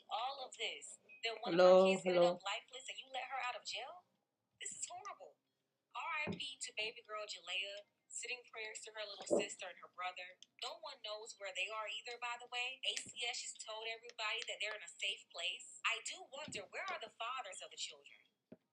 all of this. Then one of her kids ended up lifeless and you let her out of jail? This is horrible. R.I.P. to baby girl Jalea, sending prayers to her little sister and her brother. No one knows where they are either, by the way. ACS just told everybody that they're in a safe place. I do wonder, where are the fathers of the children?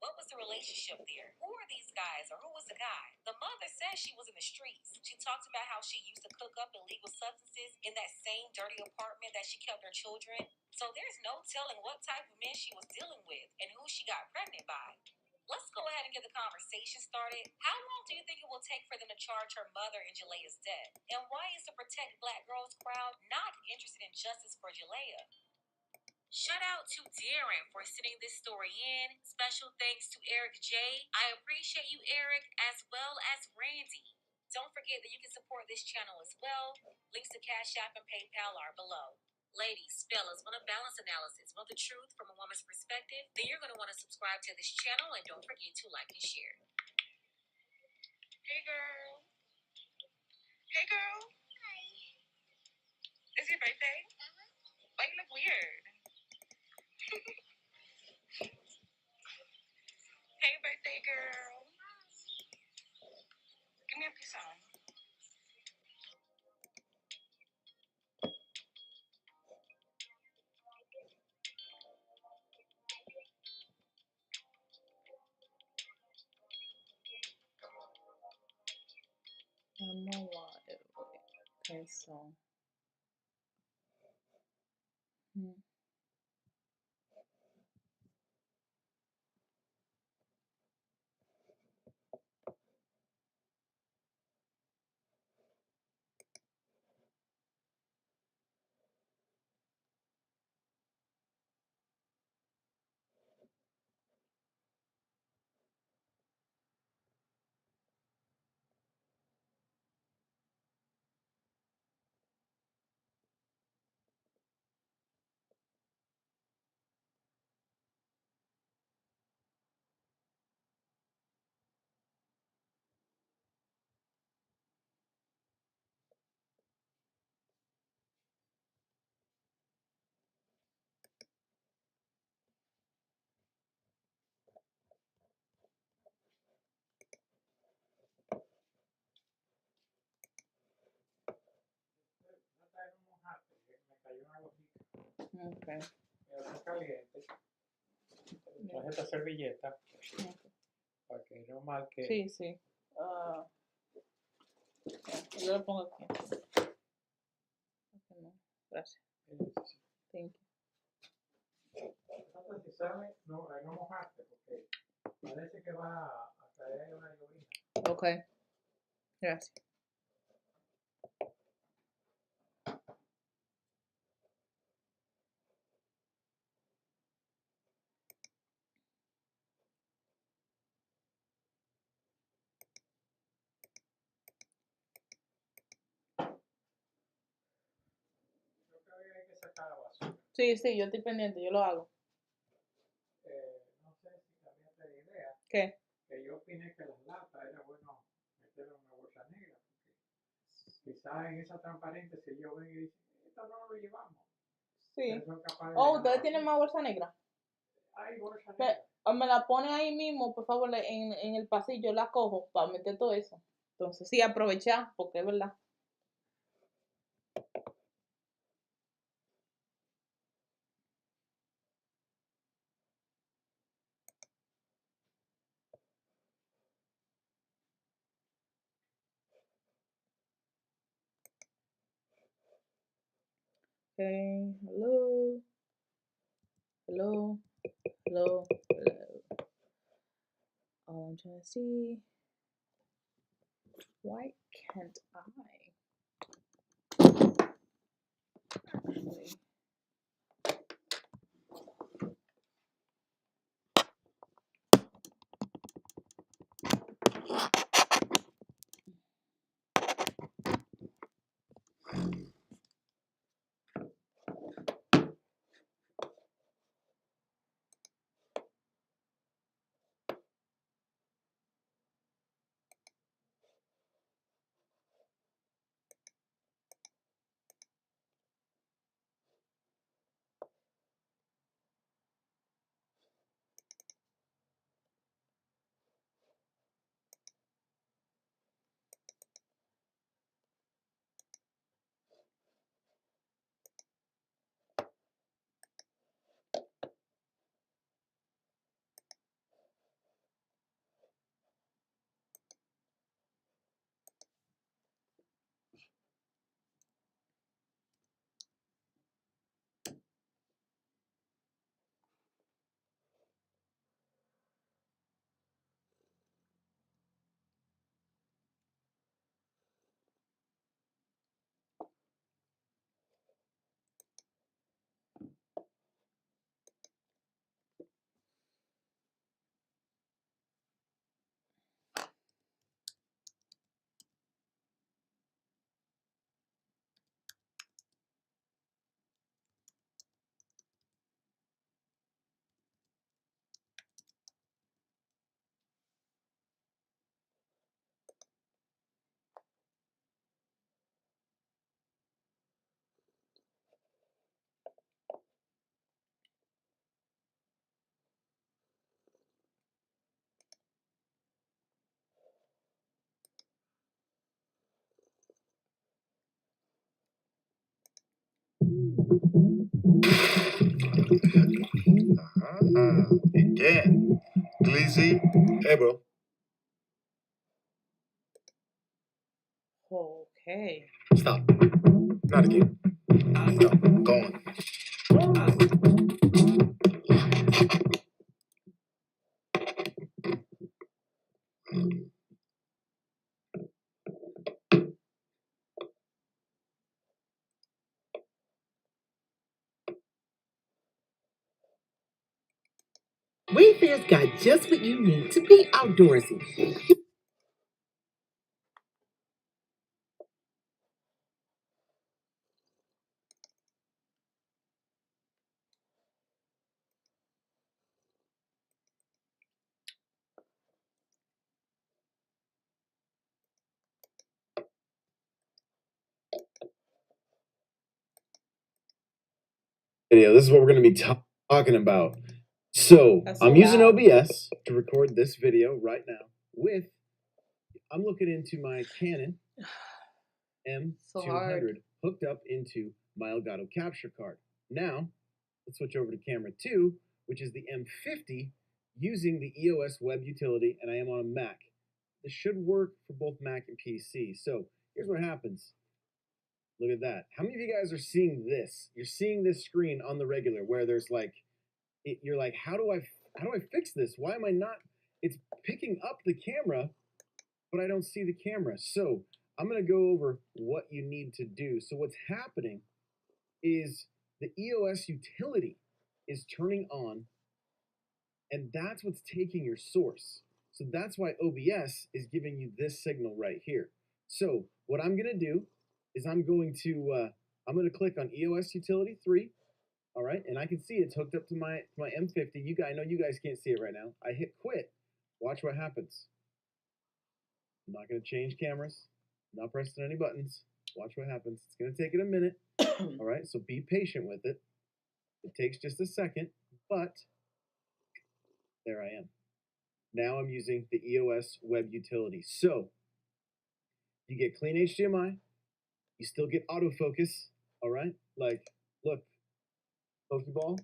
What was the relationship there? Who are these guys, or who was the guy? The mother says she was in the streets. She talked about how she used to cook up illegal substances in that same dirty apartment that she kept her children. So there's no telling what type of men she was dealing with and who she got pregnant by. Let's go ahead and get the conversation started. How long do you think it will take for them to charge her mother in Jalea's death? And why is the Protect Black Girls crowd not interested in justice for Jalea? Shout out to Darren for sending this story in. Special thanks to Eric J. I appreciate you, Eric, as well as Randy. Don't forget that you can support this channel as well. Links to Cash App and PayPal are below. Ladies, fellas, want a balance analysis, want the truth from a woman's perspective? Then you're going to want to subscribe to this channel and don't forget to like and share. Hey, girl. Hey, girl. Hi. Is your birthday? Why you look weird? Hey, birthday girl. Give me a piece on. Okay, so. Okay. Caliente. Traje esta servilleta. Okay. Para que no marque. Sí, sí. Yo lo pongo aquí. Okay, no. Gracias. Thank you. Si sabe, no mojaste porque parece que va a caer una llovizna. Ok. Gracias. Hay que sacar la basura. Sí, sí, yo estoy pendiente, yo lo hago. No sé si cambiaste de idea. ¿Qué? Que yo opiné que las latas era bueno meterlas en una bolsa negra, porque quizás en esa transparente si ellos ven y dicen, esto no lo llevamos. Sí. Oh, ¿ustedes tienen más bolsa negra? Hay bolsa negra. Me la ponen ahí mismo, por favor, en el pasillo, la cojo para meter todo eso. Entonces, sí, aprovechar, porque es verdad. Okay, hello. Hello. Hello. Hello. I'm trying to see. Why can't I? Actually. Again. Glizzy. Hey, bro. Okay. Stop. Not again. Stop. Go on. Wayfair's got just what you need to be outdoorsy. Video. This is what we're going to be talking about. So That's I'm so using loud. OBS to record this video right now. I'm looking into my Canon So hard. M200 hooked up into my Elgato capture card. Now let's switch over to camera 2, which is the M50 using the EOS web utility, and I am on a Mac. This should work for both Mac and PC. So here's what happens. Look at that. How many of you guys are seeing this? You're seeing this screen on the regular where there's like, you're like, how do I fix this? Why am I not? It's picking up the camera, but I don't see the camera. So I'm gonna go over what you need to do. So what's happening is the EOS utility is turning on, and that's what's taking your source. So that's why OBS is giving you this signal right here. So what I'm gonna do is I'm gonna click on EOS utility 3. All right, and I can see it's hooked up to my M50. I know you guys can't see it right now. I hit quit. Watch what happens. I'm not gonna change cameras. I'm not pressing any buttons. Watch what happens. It's gonna take it a minute. All right, so be patient with it. It takes just a second, but there I am. Now I'm using the EOS web utility. So you get clean HDMI. You still get autofocus. All right, like look, Pokeball,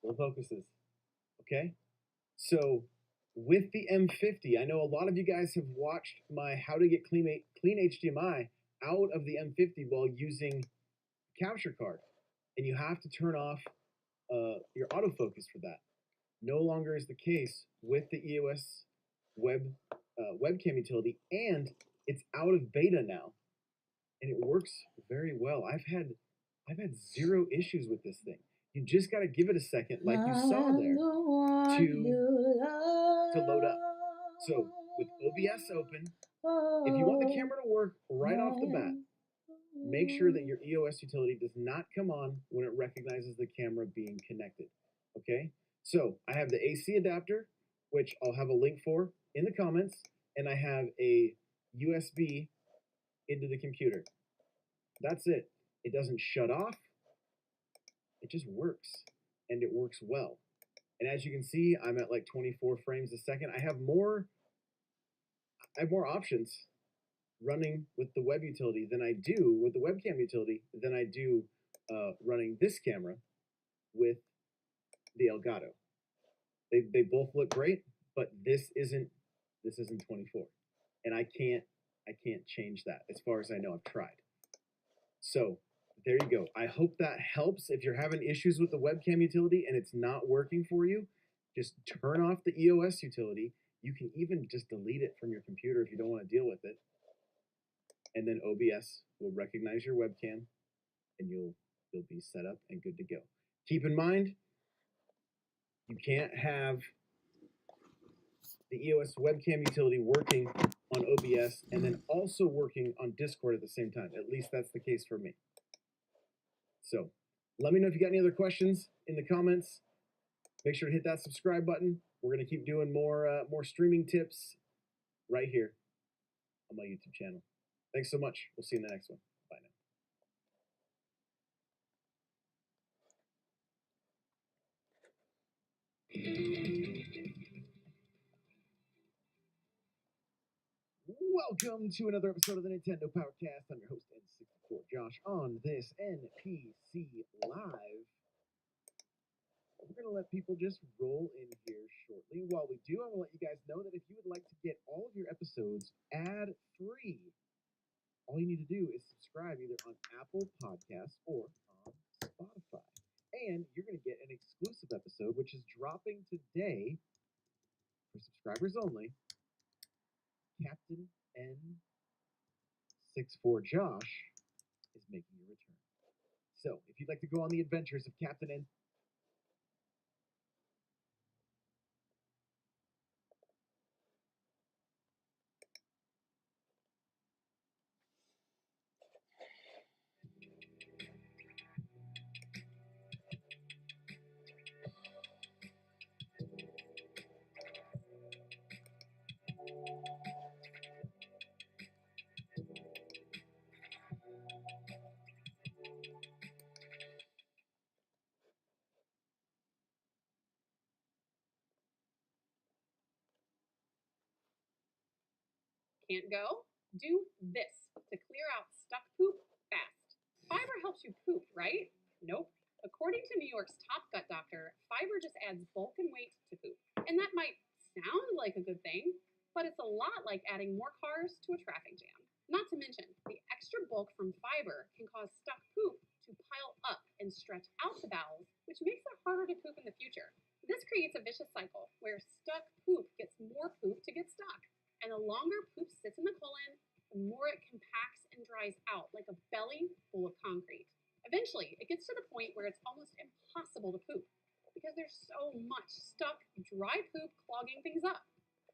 full focuses. Okay, so with the M50, I know a lot of you guys have watched my how to get clean HDMI out of the M50 while using capture card, and you have to turn off your autofocus for that. No longer is the case with the EOS webcam utility, and it's out of beta now, and it works very well. I've had zero issues with this thing. You just got to give it a second, like you saw there, to load up. So with OBS open, if you want the camera to work right off the bat, make sure that your EOS utility does not come on when it recognizes the camera being connected. Okay? So I have the AC adapter, which I'll have a link for in the comments, and I have a USB into the computer. That's it. It doesn't shut off. It just works, and it works well. And as you can see, I'm at like 24 frames a second. I have more options running with the web utility than I do with the webcam utility than I do running this camera with the Elgato. They both look great, but this isn't 24, and I can't change that as far as I know. I've tried. So there you go. I hope that helps. If you're having issues with the webcam utility and it's not working for you, just turn off the EOS utility. You can even just delete it from your computer if you don't want to deal with it. And then OBS will recognize your webcam, and you'll be set up and good to go. Keep in mind, you can't have the EOS webcam utility working on OBS and then also working on Discord at the same time. At least that's the case for me. So let me know if you got any other questions in the comments. Make sure to hit that subscribe button. We're going to keep doing more streaming tips right here on my YouTube channel. Thanks so much. We'll see you in the next one. Bye now. Welcome to another episode of the Nintendo Powercast. I'm your host, N64 Josh, on this NPC Live. We're going to let people just roll in here shortly. While we do, I want to let you guys know that if you would like to get all of your episodes ad-free, all you need to do is subscribe either on Apple Podcasts or on Spotify. And you're going to get an exclusive episode, which is dropping today for subscribers only. Captain N64 Josh is making a return. So, if you'd like to go on the adventures of Captain N. Can't go? Do this to clear out stuck poop fast. Fiber helps you poop, right? Nope. According to New York's top gut doctor, fiber just adds bulk and weight to poop. And that might sound like a good thing, but it's a lot like adding more cars to a traffic jam. Not to mention, the extra bulk from fiber can cause stuck poop to pile up and stretch out the bowels, which makes it harder to poop in the future. This creates a vicious cycle where stuck poop gets more poop to get stuck. And the longer poop sits in the colon, the more it compacts and dries out like a belly full of concrete. Eventually, it gets to the point where it's almost impossible to poop because there's so much stuck, dry poop clogging things up.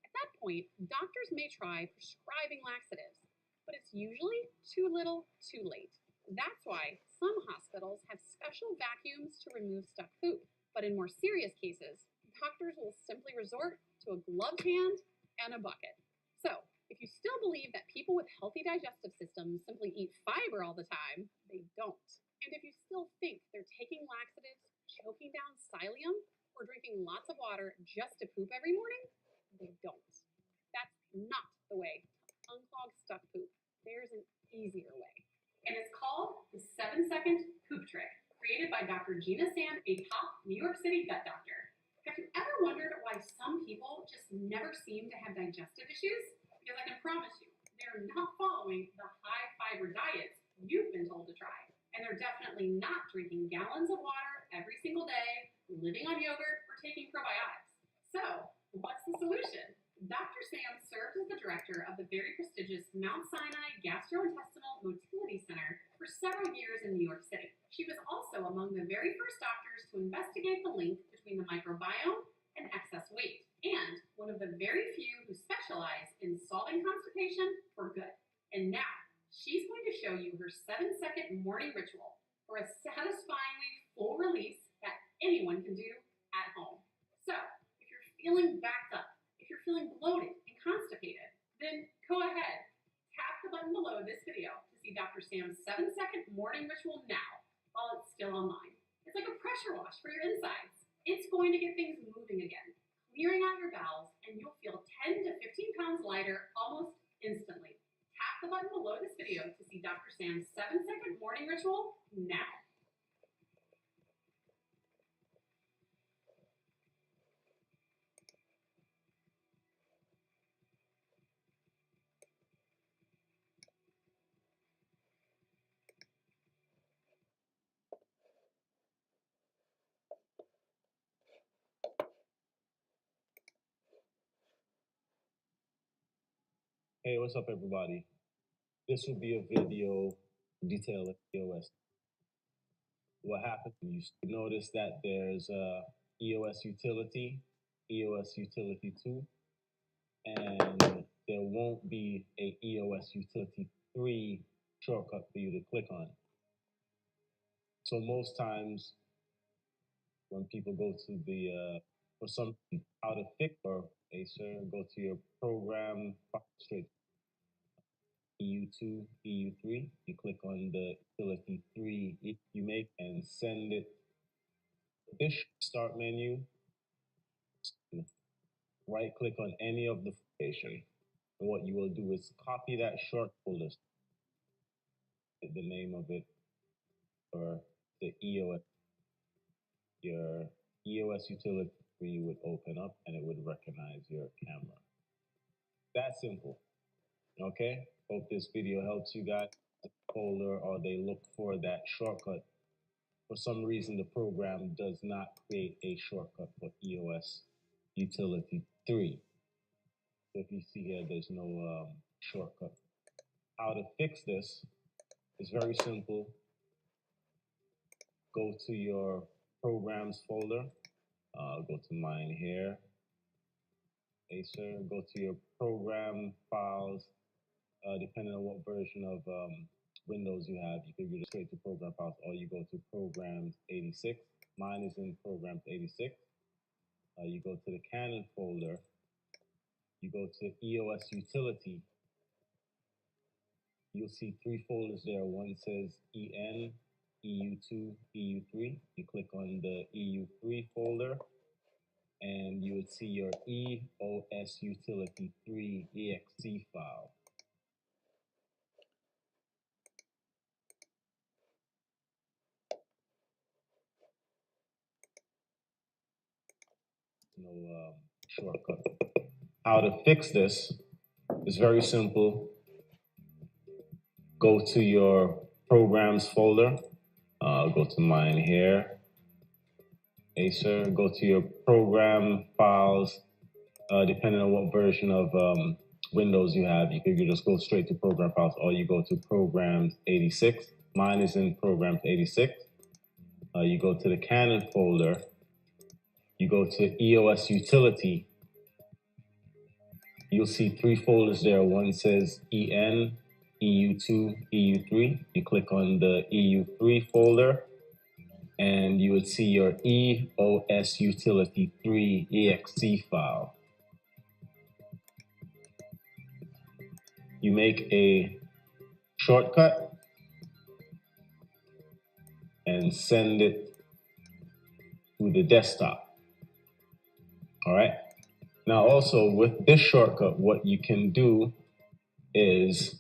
At that point, doctors may try prescribing laxatives, but it's usually too little, too late. That's why some hospitals have special vacuums to remove stuck poop. But in more serious cases, doctors will simply resort to a gloved hand and a bucket. So, if you still believe that people with healthy digestive systems simply eat fiber all the time, they don't. And if you still think they're taking laxatives, choking down psyllium, or drinking lots of water just to poop every morning, they don't. That's not the way to unclog stuck poop. There's an easier way. And it's called the 7-second poop trick, created by Dr. Gina Sand, a top New York City gut doctor. Have you ever wondered why some people just never seem to have digestive issues? Because I can promise you, they're not following the high fiber diets you've been told to try. And they're definitely not drinking gallons of water every single day, living on yogurt, or taking probiotics. So, what's the solution? Dr. Sam served as the director of the very prestigious Mount Sinai Gastrointestinal Motility Center for several years in New York City. She was also among the very first doctors to investigate the link between the microbiome and excess weight, and one of the very few who specialize in solving constipation for good. And now, she's going to show you her 7-second morning ritual for a satisfyingly full release that anyone can do at home. So, if you're feeling backed up, if you're feeling bloated and constipated, then go ahead, tap the button below this video to see Dr. Sam's 7-second morning ritual now while it's still online. It's like a pressure wash for your insides. It's going to get things moving again, clearing out your bowels, and you'll feel 10 to 15 pounds lighter almost instantly. Tap the button below this video to see Dr. Sam's 7-second morning ritual now. Hey, what's up, everybody? This will be a video detailing EOS. What happens, you notice that there's a EOS utility, EOS utility 2, and there won't be a EOS utility 3 shortcut for you to click on. So most times when people go to the, for some how to fix or go to your program, straight EU2, EU3, you click on the utility 3 you make and send it to this start menu. Right click on any of the formation. And what you will do is copy that short folder, the name of it, or the EOS, your EOS utility would open up and it would recognize your camera. That simple. Okay? Hope this video helps you guys. Folder, or they look for that shortcut. For some reason, the program does not create a shortcut for EOS Utility 3. So if you see here, there's no shortcut. How to fix this is very simple. Go to your programs folder. Go to mine here. Acer. Go to your program files. Depending on what version of Windows you have, you can go straight to program files, or you go to programs 86. Mine is in programs 86. You go to the Canon folder. You go to EOS Utility. You'll see 3 folders there. One says EN, EU2, EU3. You click on the EU3 folder, and you would see your EOS Utility 3 exe file. No shortcut. How to fix this is very simple. Go to your programs folder. Go to mine here. Acer. Go to your program files. Depending on what version of Windows you have, you can just go straight to program files, or you go to programs 86. Mine is in programs 86. You go to the Canon folder. You go to EOS Utility. You'll see 3 folders there. One says EN, EU2, EU3. You click on the EU3 folder, and you would see your EOS Utility 3 exe file. You make a shortcut and send it to the desktop. All right. Now also with this shortcut, what you can do is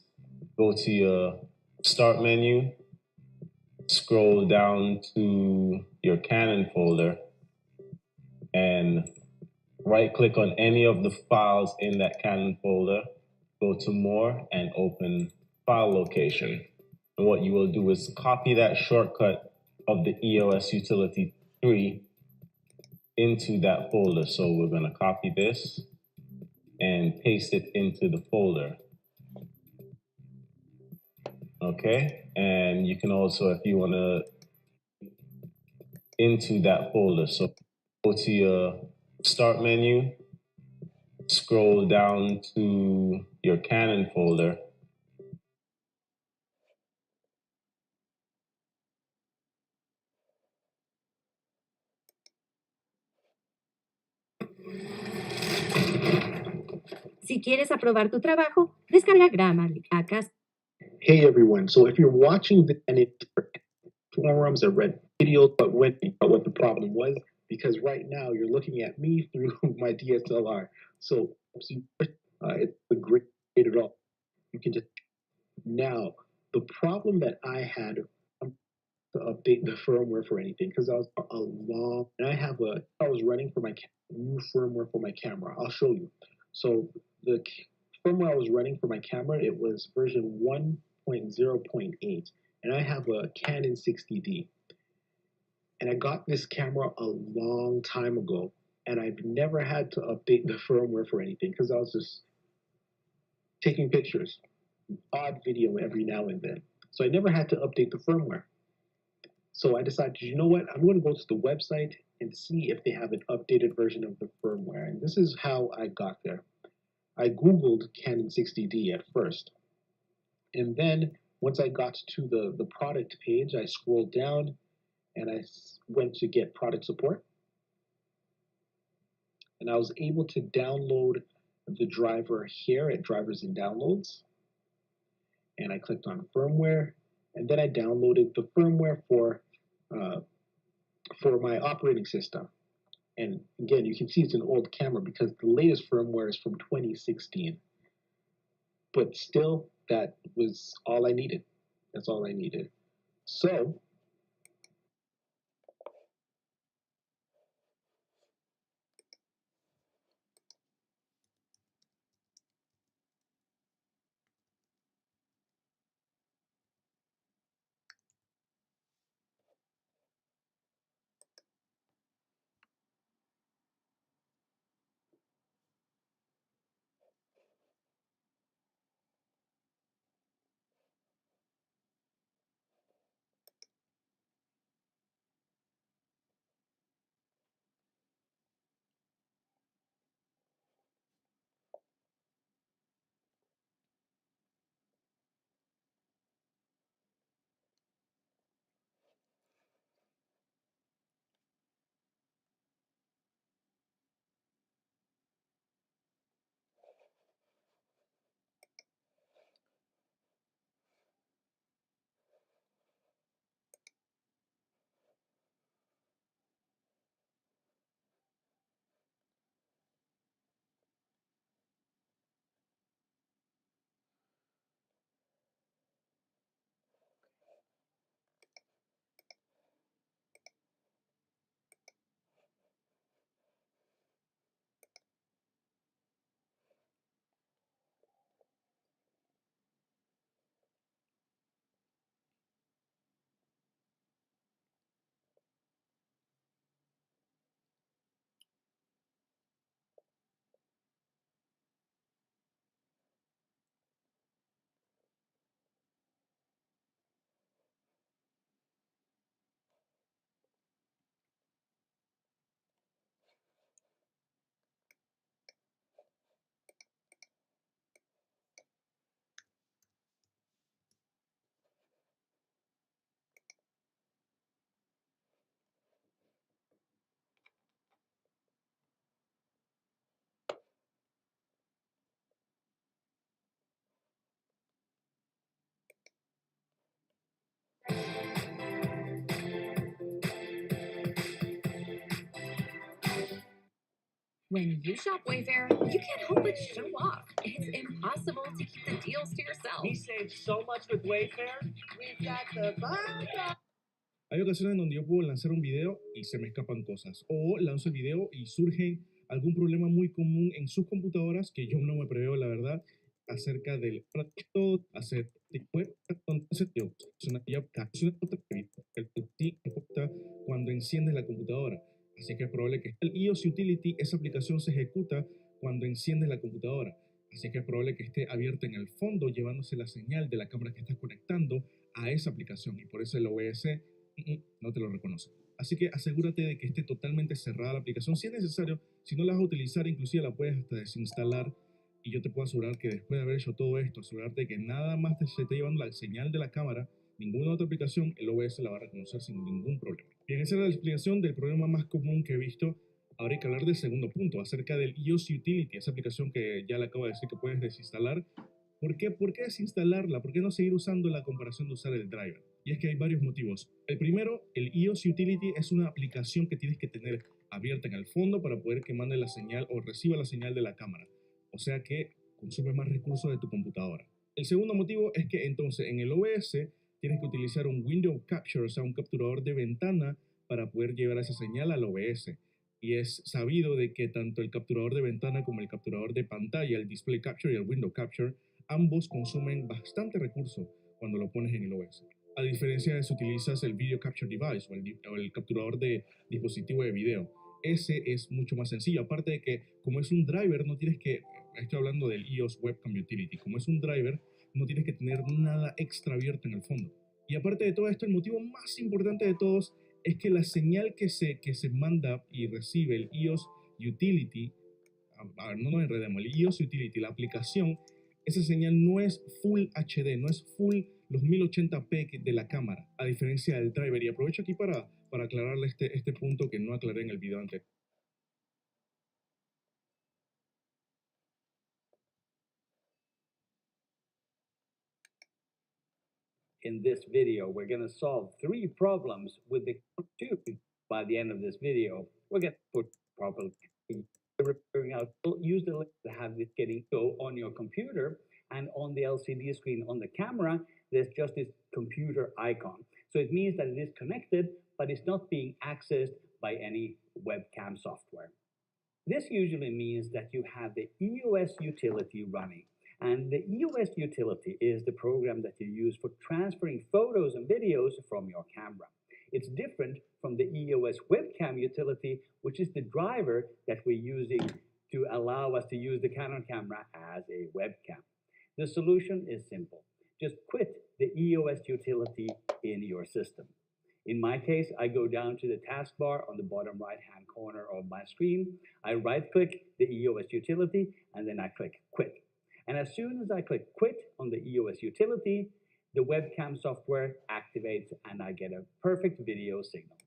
go to your start menu, scroll down to your Canon folder, and right click on any of the files in that Canon folder, go to more and open file location. And what you will do is copy that shortcut of the EOS Utility 3 into that folder. So we're going to copy this and paste it into the folder. Okay, and you can also, if you want to, into that folder. So go to your start menu, scroll down to your Canon folder, Si quieres aprobar tu trabajo, descarga Grammarly. Acá. Hey everyone, so if you're watching this and it's forums or read videos, but what the problem was, because right now you're looking at me through my DSLR. So it's a great at all. You can just now the problem that I had to update the firmware for anything because I was a long and I was running for my new firmware for my camera. I'll show you. So the firmware I was running for my camera, it was version 1.0.8, and I have a Canon 60D. And I got this camera a long time ago, and I've never had to update the firmware for anything because I was just taking pictures, odd video every now and then. So I never had to update the firmware. So I decided, you know what, I'm going to go to the website and see if they have an updated version of the firmware. And this is how I got there. I Googled Canon 60D at first. And then once I got to the product page, I scrolled down and I went to get product support. And I was able to download the driver here at Drivers and Downloads. And I clicked on firmware, and then I downloaded the firmware for my operating system. And again, you can see it's an old camera because the latest firmware is from 2016. but still, that was all I needed. That's all I needed. So When you shop Wayfair, you can't help but show off. It's impossible to keep the deals to yourself. We save so much with Wayfair. We've got the buy. Hay ocasiones donde yo puedo lanzar un video y se me escapan cosas. O lanzo el video y surge algún problema muy común en sus computadoras que yo no me preveo, la verdad, acerca del todo, hacer cuando enciendes la computadora. Así que es probable que el iOS Utility, esa aplicación se ejecuta cuando enciendes la computadora. Así que es probable que esté abierta en el fondo, llevándose la señal de la cámara que estás conectando a esa aplicación. Y por eso el OBS no te lo reconoce. Así que asegúrate de que esté totalmente cerrada la aplicación. Si es necesario, si no la vas a utilizar, inclusive la puedes hasta desinstalar. Y yo te puedo asegurar que después de haber hecho todo esto, asegurarte de que nada más se esté llevando la señal de la cámara, ninguna otra aplicación, el OBS la va a reconocer sin ningún problema. Bien, esa es la explicación del problema más común que he visto. Ahora hay que hablar del segundo punto, acerca del iOS Utility, esa aplicación que ya le acabo de decir que puedes desinstalar. ¿Por qué desinstalarla? ¿Por qué no seguir usando la comparación de usar el driver? Y es que hay varios motivos. El primero, el iOS Utility es una aplicación que tienes que tener abierta en el fondo para poder que mande la señal o reciba la señal de la cámara. O sea que consume más recursos de tu computadora. El segundo motivo es que entonces en el OBS tienes que utilizar un window capture, o sea, un capturador de ventana para poder llevar esa señal al OBS. Y es sabido de que tanto el capturador de ventana como el capturador de pantalla, el display capture y el window capture, ambos consumen bastante recurso cuando lo pones en el OS. A diferencia de si utilizas el Video Capture Device o el capturador de dispositivo de video. Ese es mucho más sencillo. Aparte de que, como es un driver, no tienes que, estoy hablando del iOS Webcam Utility, como es un driver, no tienes que tener nada extra abierto en el fondo. Y aparte de todo esto, el motivo más importante de todos es que la señal que se manda y recibe el iOS Utility, no nos enredemos, el iOS Utility, la aplicación, esa señal no es Full HD, no es full los 1080p de la cámara, a diferencia del driver. Y aprovecho aquí para aclararle este punto que no aclaré en el video anterior. In this video, we're going to solve 3 problems with the two. By the end of this video, we're going to put problem repairing out. Use the link to have this getting go on your computer and on LCD screen on the camera, there's just this computer icon. So it means that it is connected, but it's not being accessed by any webcam software. This usually means that you have the EOS utility running. And the EOS utility is the program that you use for transferring photos and videos from your camera. It's different from the EOS webcam utility, which is the driver that we're using to allow us to use the Canon camera as a webcam. The solution is simple. Just quit the EOS utility in your system. In my case, I go down to the taskbar on the bottom right-hand corner of my screen. I right-click the EOS utility, and then I click Quit. And as soon as I click Quit on the EOS utility, the webcam software activates and I get a perfect video signal.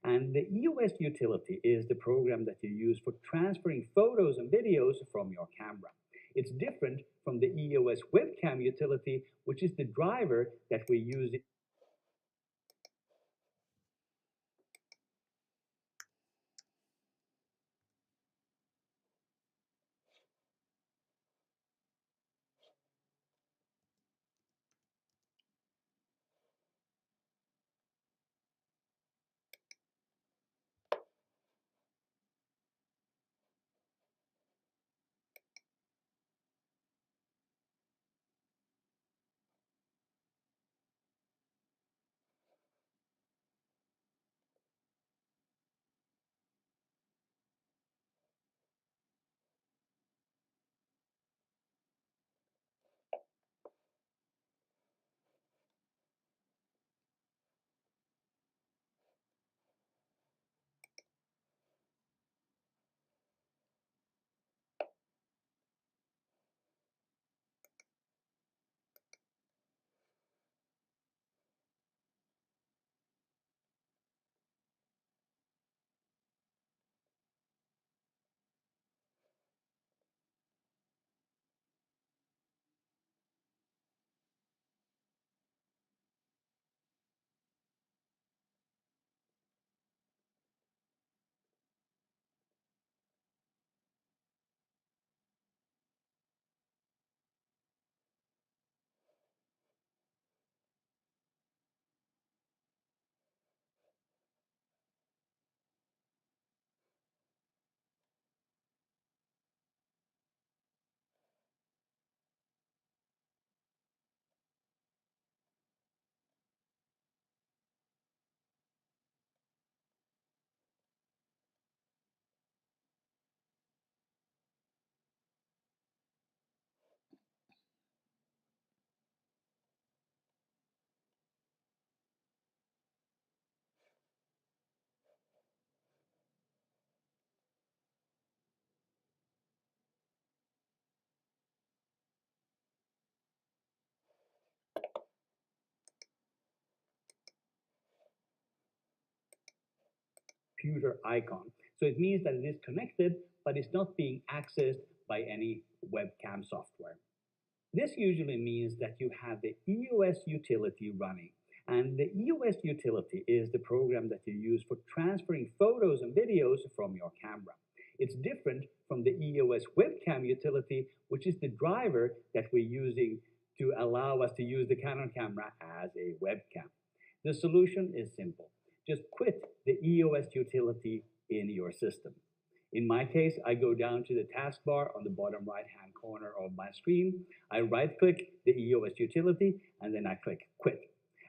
And the EOS utility is the program that you use for transferring photos and videos from your camera. It's different from the EOS webcam utility, which is the driver that we're using. Computer icon. So it means that it is connected, but it's not being accessed by any webcam software. This usually means that you have the EOS utility running. And the EOS utility is the program that you use for transferring photos and videos from your camera. It's different from the EOS webcam utility, which is the driver that we're using to allow us to use the Canon camera as a webcam. The solution is simple. Just quit the EOS utility in your system. In my case, I go down to the taskbar on the bottom right-hand corner of my screen. I right-click the EOS utility, and then I click Quit.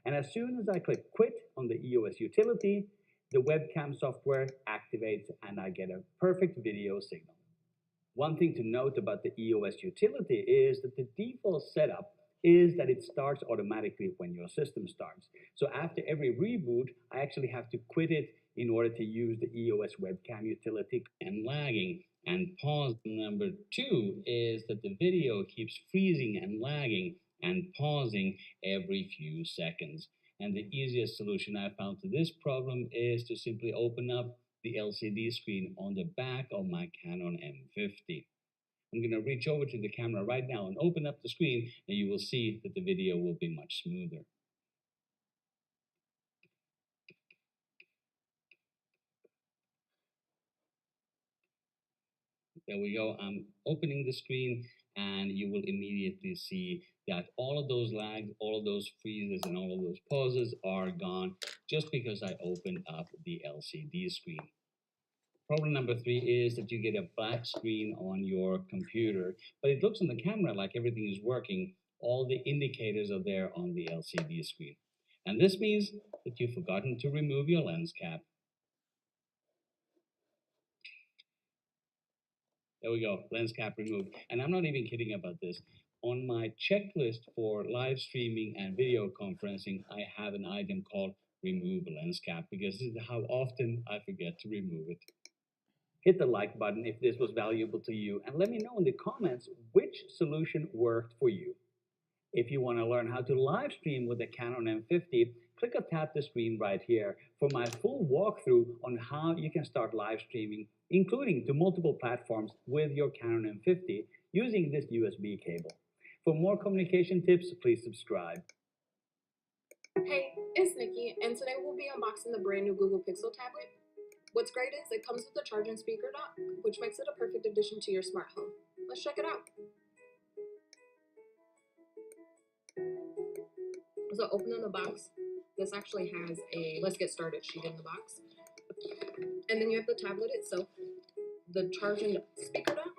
And as soon as I click Quit on the EOS utility, the webcam software activates and I get a perfect video signal. One thing to note about the EOS utility is that the default setup is that it starts automatically when your system starts. So after every reboot, I actually have to quit it in order to use the EOS webcam utility. And lagging. And pause number 2 is that the video keeps freezing and lagging and pausing every few seconds. And the easiest solution I found to this problem is to simply open up the LCD screen on the back of my Canon M50. I'm going to reach over to the camera right now and open up the screen, and you will see that the video will be much smoother. There we go. I'm opening the screen, and you will immediately see that all of those lags, all of those freezes, and all of those pauses are gone just because I opened up the LCD screen. Problem number 3 is that you get a black screen on your computer, but it looks on the camera like everything is working. All the indicators are there on the LCD screen. And this means that you've forgotten to remove your lens cap. There we go, lens cap removed. And I'm not even kidding about this. On my checklist for live streaming and video conferencing, I have an item called remove lens cap because this is how often I forget to remove it. Hit the like button if this was valuable to you, and let me know in the comments which solution worked for you. If you want to learn how to live stream with the Canon M50, click or tap the screen right here for my full walkthrough on how you can start live streaming, including to multiple platforms with your Canon M50 using this USB cable. For more communication tips, please subscribe. Hey, it's Nikki, and today we'll be unboxing the brand new Google Pixel tablet. What's great is it comes with a charging speaker dock, which makes it a perfect addition to your smart home. Let's check it out. So opening the box, this actually has a let's get started sheet in the box. And then you have the tablet itself, the charging speaker dock,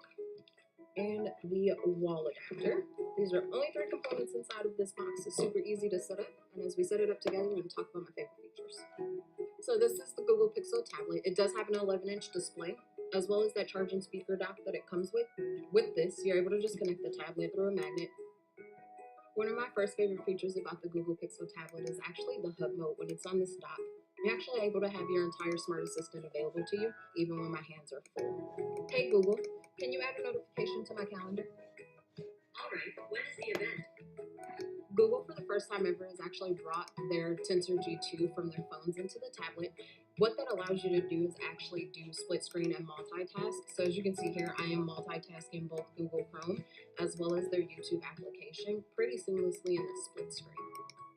and the wall adapter. These are only 3 components inside of this box. It's super easy to set up, and as we set it up together, we're going to talk about my favorite features. So this is the Google Pixel tablet. It does have an 11-inch display, as well as that charging speaker dock that it comes with. With this, you're able to just connect the tablet through a magnet. One of my first favorite features about the Google Pixel tablet is actually the hub mode. When it's on this dock, you're actually able to have your entire smart assistant available to you, even when my hands are full. Hey Google, can you add a notification to my calendar? Alright, when is the event? Google, for the first time ever, has actually brought their Tensor G2 from their phones into the tablet. What that allows you to do is actually do split screen and multitask. So as you can see here, I am multitasking both Google Chrome as well as their YouTube application pretty seamlessly in the split screen.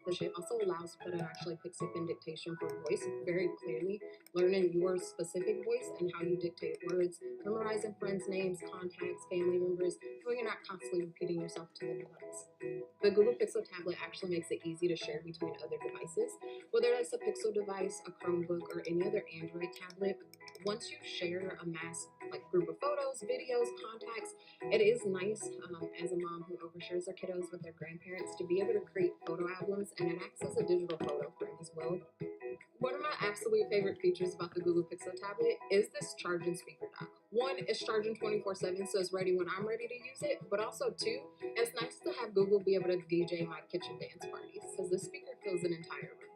The chip also allows that it actually picks up in dictation for voice very clearly, learning your specific voice and how you dictate words, memorizing friends' names, contacts, family members, so you're not constantly repeating yourself to the device. The Google Pixel tablet actually makes it easy to share between other devices, whether it's a Pixel device, a Chromebook, or any other Android tablet. Once you share a mass group of photos, videos, contacts, it is nice as a mom who overshares their kiddos with their grandparents to be able to create photo albums, and it acts as a digital photo frame as well. One of my absolute favorite features about the Google Pixel tablet is this charging speaker dock. One, it's charging 24/7, so it's ready when I'm ready to use it, but also 2, it's nice to have Google be able to DJ my kitchen dance parties, because the speaker fills an entire room.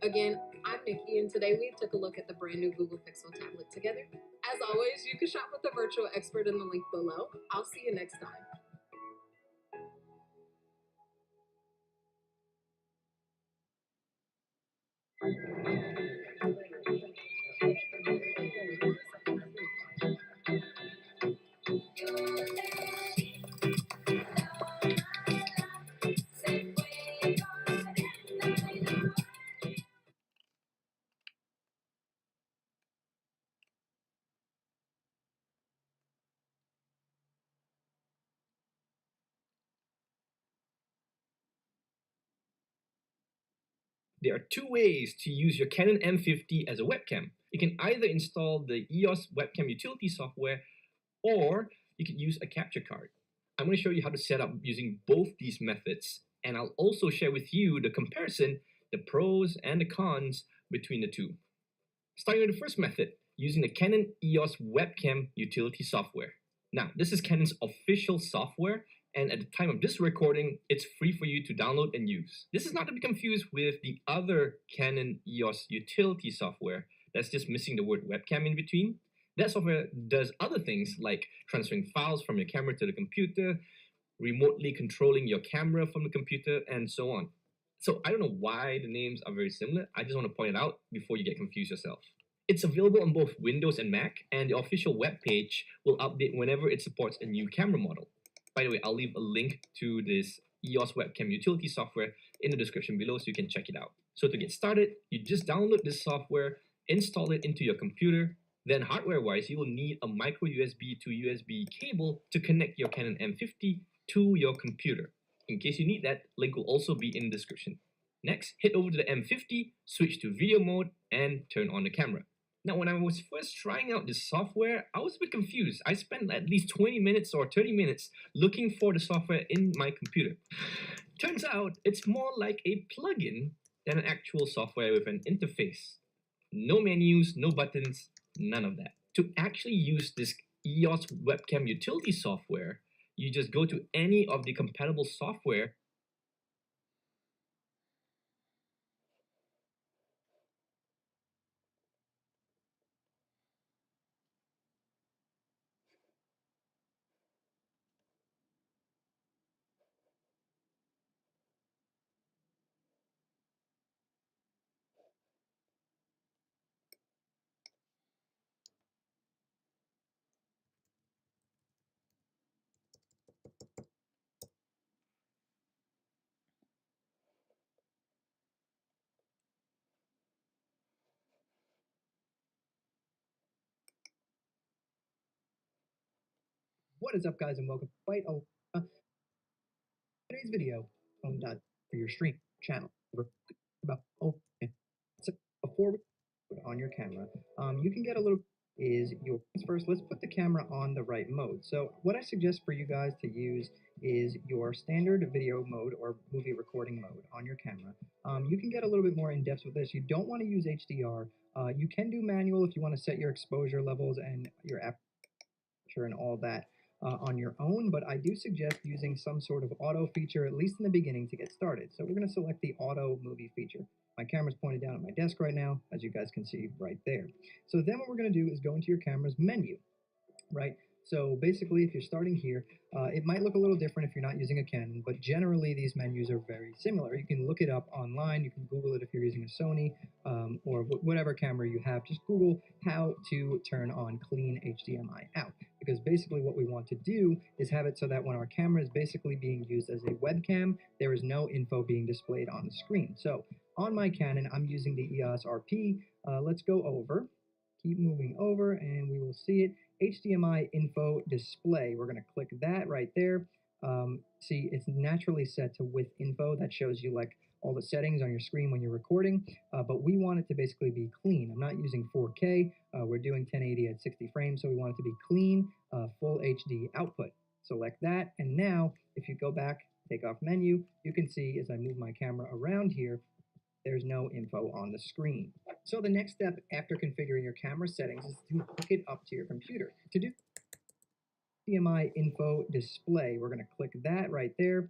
Again, I'm Nikki, and today we took a look at the brand new Google Pixel tablet together. As always, you can shop with the virtual expert in the link below. I'll see you next time. There are 2 ways to use your Canon M50 as a webcam. You can either install the EOS webcam utility software, or you could use a capture card. I'm going to show you how to set up using both these methods, and I'll also share with you the comparison, the pros and the cons between the two. Starting with the first method, using the Canon EOS webcam utility software. Now, this is Canon's official software, and at the time of this recording, it's free for you to download and use. This is not to be confused with the other Canon EOS utility software that's just missing the word webcam in between. That software does other things like transferring files from your camera to the computer, remotely controlling your camera from the computer, and so on. So I don't know why the names are very similar. I just want to point it out before you get confused yourself. It's available on both Windows and Mac, and the official webpage will update whenever it supports a new camera model. By the way, I'll leave a link to this EOS webcam utility software in the description below so you can check it out. So to get started, you just download this software, install it into your computer, Then hardware-wise, you will need a micro USB to USB cable to connect your Canon M50 to your computer. In case you need that, link will also be in the description. Next, head over to the M50, switch to video mode, and turn on the camera. Now, when I was first trying out this software, I was a bit confused. I spent at least 20 minutes or 30 minutes looking for the software in my computer. Turns out, it's more like a plugin than an actual software with an interface. No menus, no buttons, none of that. To actually use this EOS webcam utility software, you just go to any of the compatible software. What is up, guys, and welcome to quite a today's video on for your stream channel. About so before we put it on your camera, you can get a little is your first. Let's put the camera on the right mode. So what I suggest for you guys to use is your standard video mode or movie recording mode on your camera. You can get a little bit more in depth with this. You don't want to use HDR. You can do manual if you want to set your exposure levels and your aperture and all that on your own, but I do suggest using some sort of auto feature, at least in the beginning, to get started. So we're going to select the auto movie feature. My camera's pointed down at my desk right now, as you guys can see right there. So then what we're going to do is go into your camera's menu, right? So basically, if you're starting here, it might look a little different if you're not using a Canon, but generally these menus are very similar. You can look it up online. You can Google it if you're using a Sony or whatever camera you have. Just Google how to turn on clean HDMI out, because basically what we want to do is have it so that when our camera is basically being used as a webcam, there is no info being displayed on the screen. So on my Canon, I'm using the EOS RP. Let's go over. Keep moving over and we will see it. HDMI info display. We're going to click that right there. See, it's naturally set to with info. That shows you like all the settings on your screen when you're recording, but we want it to basically be clean. I'm not using 4K. We're doing 1080 at 60 frames, so we want it to be clean, full HD output. Select that, and now if you go back, take off menu, you can see as I move my camera around here, there's no info on the screen. So the next step after configuring your camera settings is to hook it up to your computer. To do HDMI info display, we're going to click that right there.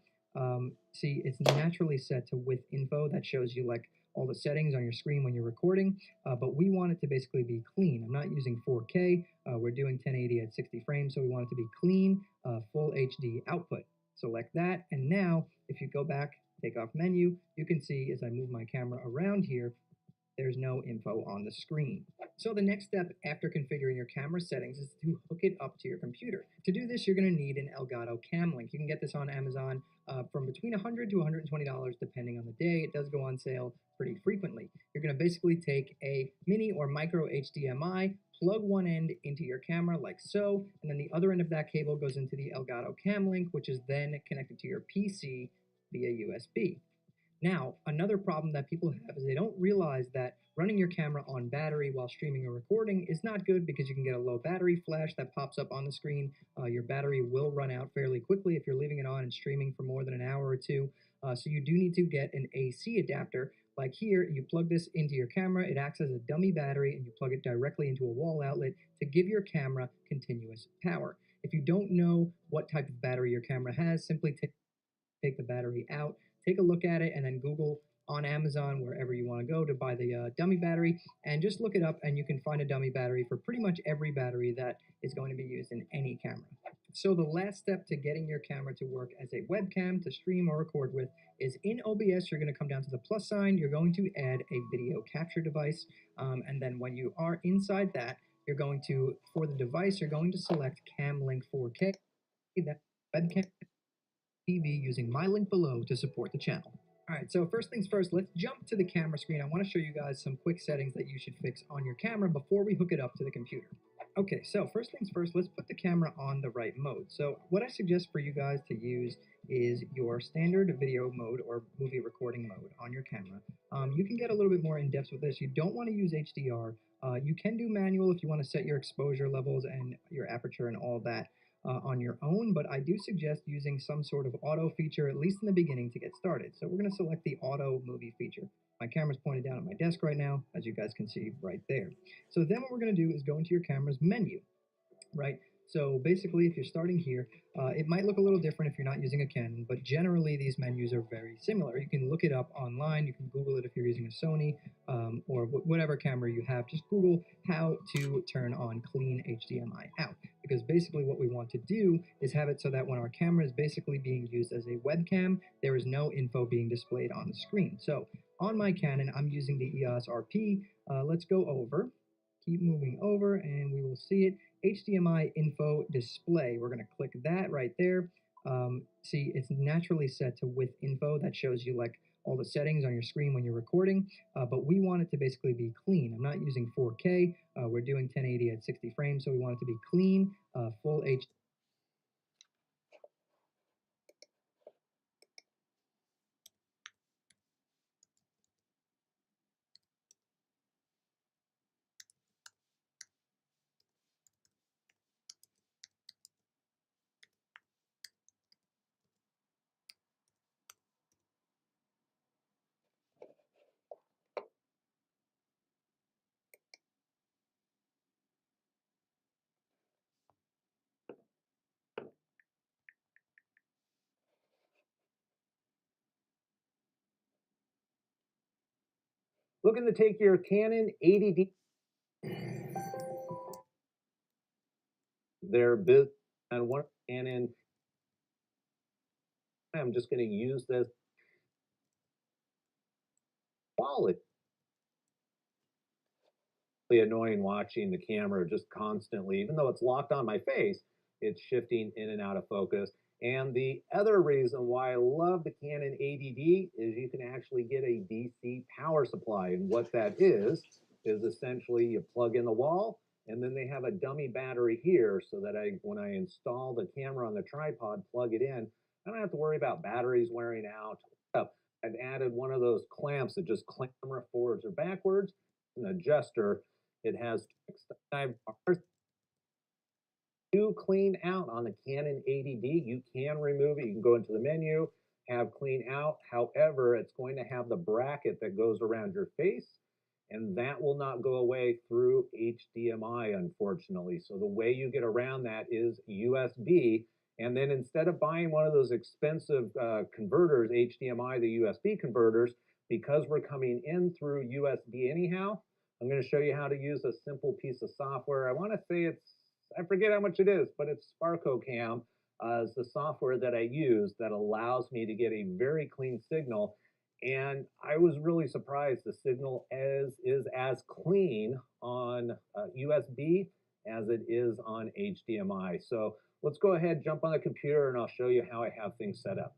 See, it's naturally set to with info. That shows you like all the settings on your screen when you're recording, but we want it to basically be clean. I'm not using 4K. We're doing 1080 at 60 frames, so we want it to be clean, full HD output. Select that, and now if you go back, take off menu, you can see as I move my camera around here, there's no info on the screen. So the next step after configuring your camera settings is to hook it up to your computer. To do this, you're going to need an Elgato Cam Link. You can get this on Amazon from between $100 to $120 depending on the day. It does go on sale pretty frequently. You're going to basically take a mini or micro HDMI, plug one end into your camera like so, and then the other end of that cable goes into the Elgato Cam Link, which is then connected to your PC via USB. Now, another problem that people have is they don't realize that running your camera on battery while streaming or recording is not good, because you can get a low battery flash that pops up on the screen. Your battery will run out fairly quickly if you're leaving it on and streaming for more than an hour or two. So you do need to get an AC adapter. Like here, you plug this into your camera, it acts as a dummy battery, and you plug it directly into a wall outlet to give your camera continuous power. If you don't know what type of battery your camera has, simply take the battery out, take a look at it, and then Google on Amazon, wherever you want to go, to buy the dummy battery, and just look it up, and you can find a dummy battery for pretty much every battery that is going to be used in any camera. So the last step to getting your camera to work as a webcam to stream or record with is in OBS. You're going to come down to the plus sign, you're going to add a video capture device, and then when you are inside that, you're going to, for the device, you're going to select Cam Link 4K, that webcam TV using my link below to support the channel. All right, so first things first, let's jump to the camera screen. I want to show you guys some quick settings that you should fix on your camera before we hook it up to the computer. Okay, so first things first, let's put the camera on the right mode. So what I suggest for you guys to use is your standard video mode or movie recording mode on your camera. You can get a little bit more in depth with this. You don't want to use HDR. You can do manual if you want to set your exposure levels and your aperture and all that on your own, but I do suggest using some sort of auto feature, at least in the beginning, to get started. So we're going to select the auto movie feature. My camera's pointed down at my desk right now, as you guys can see right there. So then what we're going to do is go into your camera's menu, right? So basically, if you're starting here, it might look a little different if you're not using a Canon, but generally these menus are very similar. You can look it up online. You can Google it if you're using a Sony or whatever camera you have. Just Google how to turn on clean HDMI out, because basically what we want to do is have it so that when our camera is basically being used as a webcam, there is no info being displayed on the screen. So on my Canon, I'm using the EOS RP. Let's go over. Keep moving over and we will see it. HDMI info display. We're going to click that right there. See, it's naturally set to with info. That shows you like all the settings on your screen when you're recording, but we want it to basically be clean. I'm not using 4K. We're doing 1080 at 60 frames, so we want it to be clean, full HD. Looking to take your Canon 80D, their business, and one Canon. I'm just going to use this quality. Annoying watching the camera just constantly, even though it's locked on my face, it's shifting in and out of focus. And the other reason why I love the Canon 80D is you can actually get a DC power supply. And what that is essentially you plug in the wall, and then they have a dummy battery here so that when I install the camera on the tripod, plug it in, I don't have to worry about batteries wearing out. I've added one of those clamps that just clamp camera forwards or backwards, an adjuster. It has bars to clean out on the Canon 80D. You can remove it. You can go into the menu, have clean out. However, it's going to have the bracket that goes around your face, and that will not go away through HDMI, unfortunately. So the way you get around that is USB. And then instead of buying one of those expensive converters, HDMI to USB converters, because we're coming in through USB anyhow, I'm going to show you how to use a simple piece of software. I want to say I forget how much it is, but it's SparkoCam is the software that I use that allows me to get a very clean signal. And I was really surprised the signal is as clean on USB as it is on HDMI. So let's go ahead, jump on the computer, and I'll show you how I have things set up.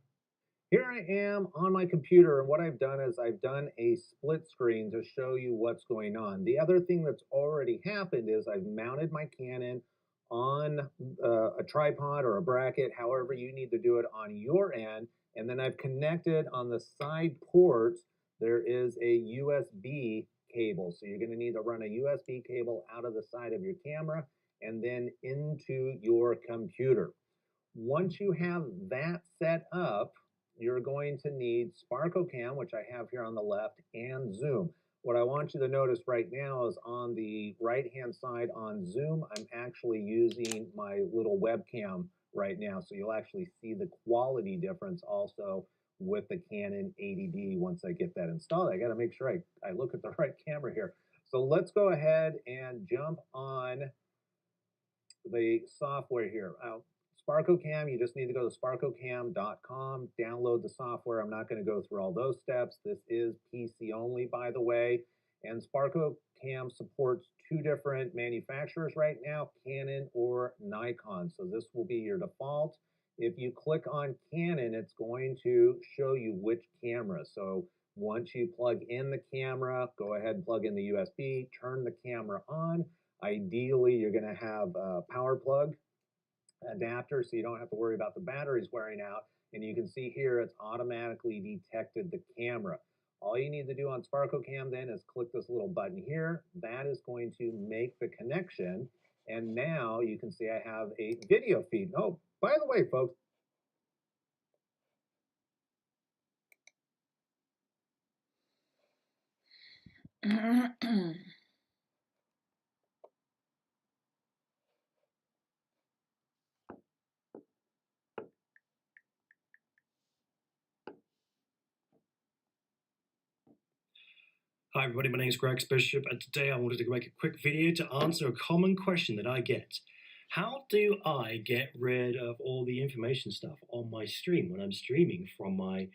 Here I am on my computer, and what I've done is I've done a split screen to show you what's going on. The other thing that's already happened is I've mounted my Canon on a tripod or a bracket, however you need to do it on your end, and then I've connected on the side ports, there is a USB cable. So you're going to need to run a USB cable out of the side of your camera and then into your computer. Once you have that set up, you're going to need SparkoCam, which I have here on the left, and Zoom. What I want you to notice right now is on the right-hand side on Zoom, I'm actually using my little webcam right now. So you'll actually see the quality difference also with the Canon 80D once I get that installed. I got to make sure I look at the right camera here. So let's go ahead and jump on the software here. SparkoCam, you just need to go to sparkocam.com, download the software. I'm not going to go through all those steps. This is PC only, by the way. And SparkoCam supports two different manufacturers right now, Canon or Nikon. So this will be your default. If you click on Canon, it's going to show you which camera. So once you plug in the camera, go ahead and plug in the USB, turn the camera on. Ideally, you're going to have a power plug adapter so you don't have to worry about the batteries wearing out. And you can see here it's automatically detected the camera. All you need to do on SparkleCam then is click this little button here. That is going to make the connection. And now you can see I have a video feed. Oh, by the way, folks, Hi everybody, my name is Greg Bishop, and today I wanted to make a quick video to answer a common question that I get. How do I get rid of all the information stuff on my stream when I'm streaming from my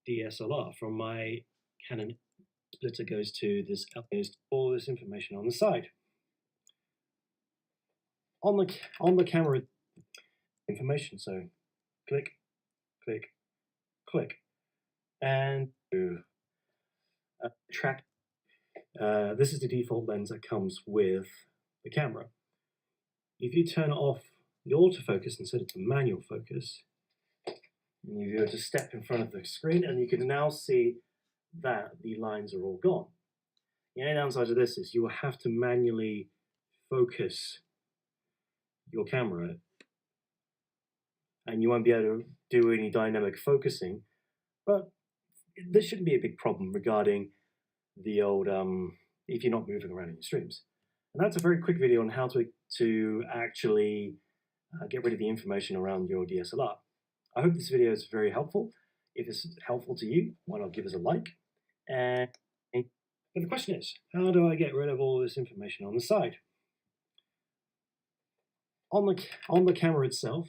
DSLR, from my Canon splitter goes to this, all this information on the side. On the camera information, so click, click, click, and track. This is the default lens that comes with the camera. If you turn off the autofocus and set it to manual focus, and you go to step in front of the screen, and you can now see that the lines are all gone. The only downside of this is you will have to manually focus your camera, and you won't be able to do any dynamic focusing, but this shouldn't be a big problem regarding the old, if you're not moving around in your streams. And that's a very quick video on how to actually get rid of the information around your DSLR. I hope this video is very helpful. If it's helpful to you, why not give us a like? But the question is, how do I get rid of all this information on the side? On the camera itself,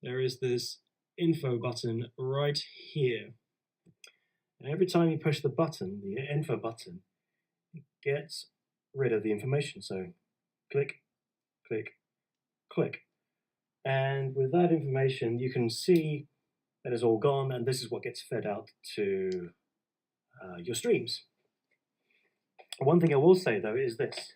there is this info button right here. And every time you push the button, the info button, it gets rid of the information. So click, click, click. And with that information, you can see that it's all gone, and this is what gets fed out to your streams. One thing I will say though is this.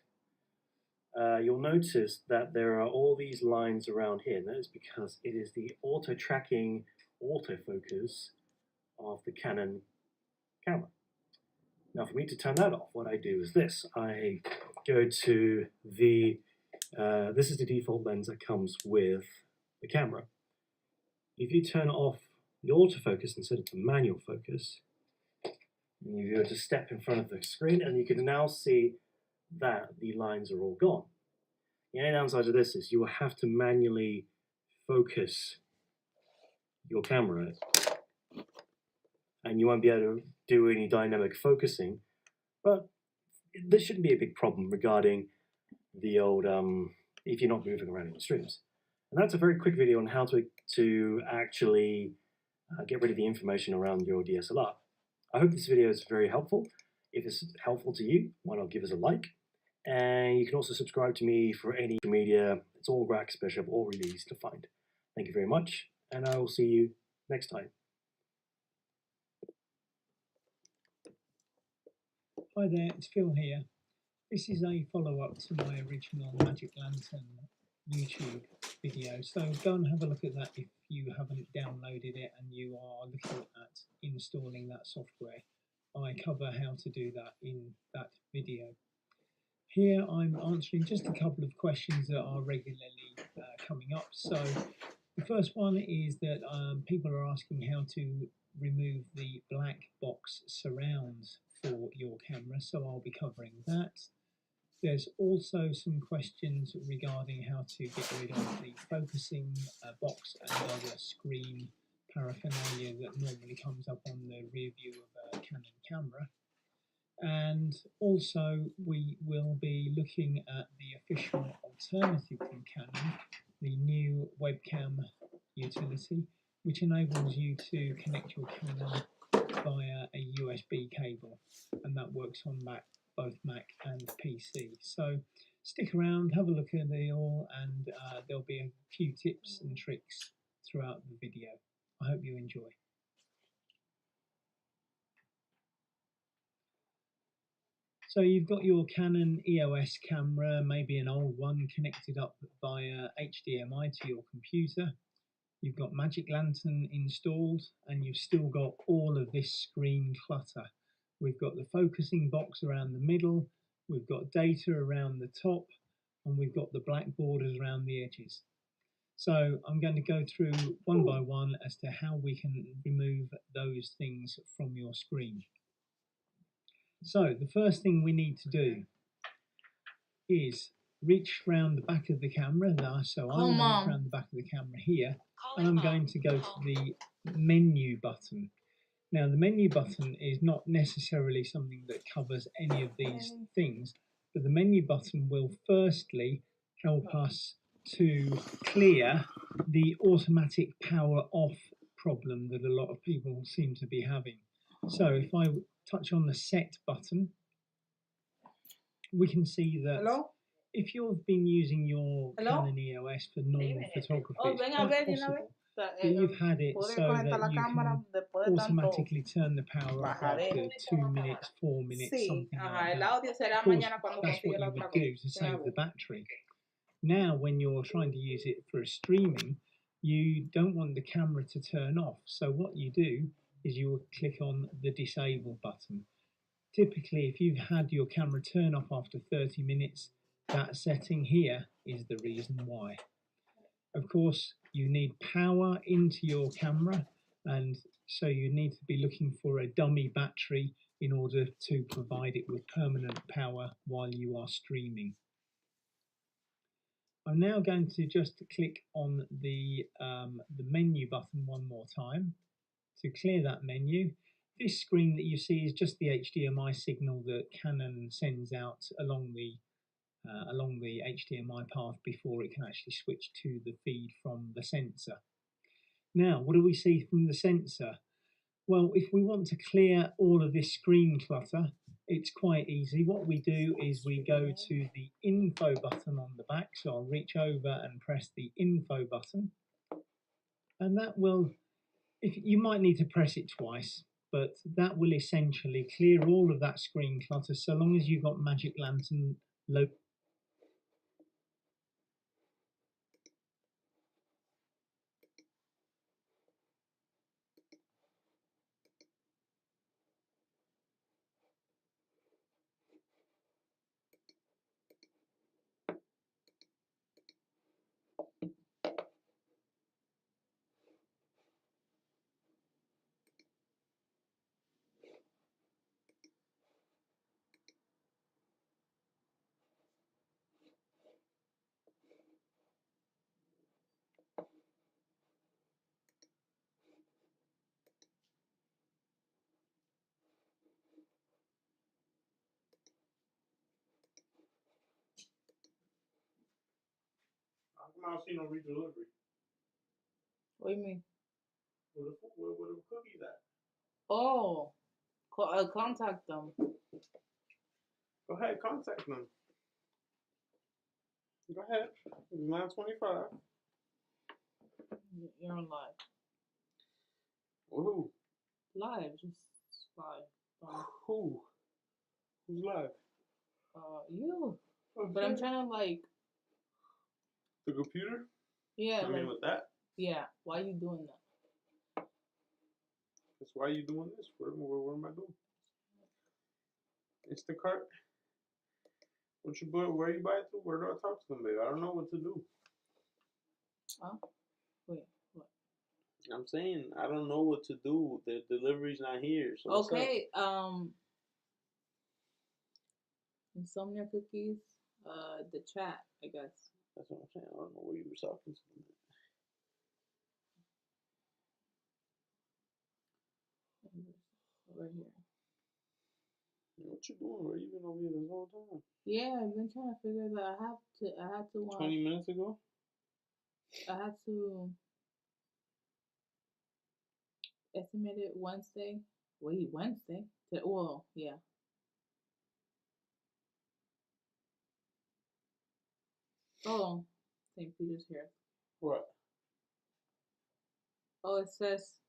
You'll notice that there are all these lines around here. And that is because it is the auto-tracking autofocus of the Canon camera. Now for me to turn that off, what I do is this. I go to the, this is the default lens that comes with the camera. If you turn off the autofocus and set it to manual focus, and you go to step in front of the screen, and you can now see that the lines are all gone. The only downside of this is you will have to manually focus your camera, and you won't be able to do any dynamic focusing, but this shouldn't be a big problem regarding the old, if you're not moving around in your streams. And that's a very quick video on how to actually get rid of the information around your DSLR. I hope this video is very helpful. If it's helpful to you, why not give us a like? And you can also subscribe to me for any media. It's all Grax Bishop, all really easy to find. Thank you very much, and I will see you next time. Hi there, it's Phil here. This is a follow-up to my original Magic Lantern YouTube video, so go and have a look at that if you haven't downloaded it and you are looking at installing that software. I cover how to do that in that video. Here I'm answering just a couple of questions that are regularly coming up. So the first one is that people are asking how to remove the black box surrounds for your camera, so I'll be covering that. There's also some questions regarding how to get rid of the focusing box and other screen paraphernalia that normally comes up on the rear view of a Canon camera. And also we will be looking at the official alternative from Canon, the new webcam utility, which enables you to connect your camera via a USB cable, and that works on both Mac and PC. So stick around, have a look at it all, and there'll be a few tips and tricks throughout the video. I hope you enjoy. So you've got your Canon EOS camera, maybe an old one, connected up via HDMI to your computer. You've got Magic Lantern installed, and you've still got all of this screen clutter. We've got the focusing box around the middle, we've got data around the top, and we've got the black borders around the edges. So I'm going to go through one by one as to how we can remove those things from your screen. So the first thing we need to do is reach round the back of the camera. So I'm going to reach round the back of the camera here, and I'm going to go to the menu button. Now the menu button is not necessarily something that covers any of these things, but the menu button will firstly help us to clear the automatic power off problem that a lot of people seem to be having. So if I touch on the set button, we can see that if you've been using your Canon EOS for normal photography, it's quite possible that you've had it so that you can automatically turn the power off after 2 minutes, 4 minutes, something like that. Of course, that's what you would do to save the battery. Now, when you're trying to use it for streaming, you don't want the camera to turn off. So what you do is you will click on the disable button. Typically, if you've had your camera turn off after 30 minutes, that setting here is the reason why. Of course, you need power into your camera, and so you need to be looking for a dummy battery in order to provide it with permanent power while you are streaming. I'm now going to just click on the menu button one more time to clear that menu. This screen that you see is just the HDMI signal that Canon sends out along the HDMI path before it can actually switch to the feed from the sensor. Now, what do we see from the sensor? Well, if we want to clear all of this screen clutter, it's quite easy. What we do is we go to the info button on the back. So I'll reach over and press the info button, and that will, you might need to press it twice, but that will essentially clear all of that screen clutter so long as you've got Magic Lantern located. I don't see no redelivery. What do you mean? Where the cookies at? Oh, contact them. Go ahead, contact them. Go ahead. It's 9:25. You're on live. Who? Live, just live. Who? Who's live? You. Okay. But I'm trying to like. The computer? Yeah. I mean, with that? Yeah. Why are you doing that? That's why you doing this. What am I doing? Instacart? Where you buy it through? Where do I talk to them, baby? I don't know what to do. Huh? Wait, what? I'm saying I don't know what to do. The delivery's not here. So okay, Insomnia Cookies, the chat, I guess. That's what I'm saying. I don't know where you were talking to. Right here. What you doing? Where you been over here this whole time? Yeah, I've been trying to figure that. I had to 20 minutes ago? I had to estimate it Wednesday. Wait, Wednesday? Well, yeah. Oh, St. Peter's here. What? Oh, it says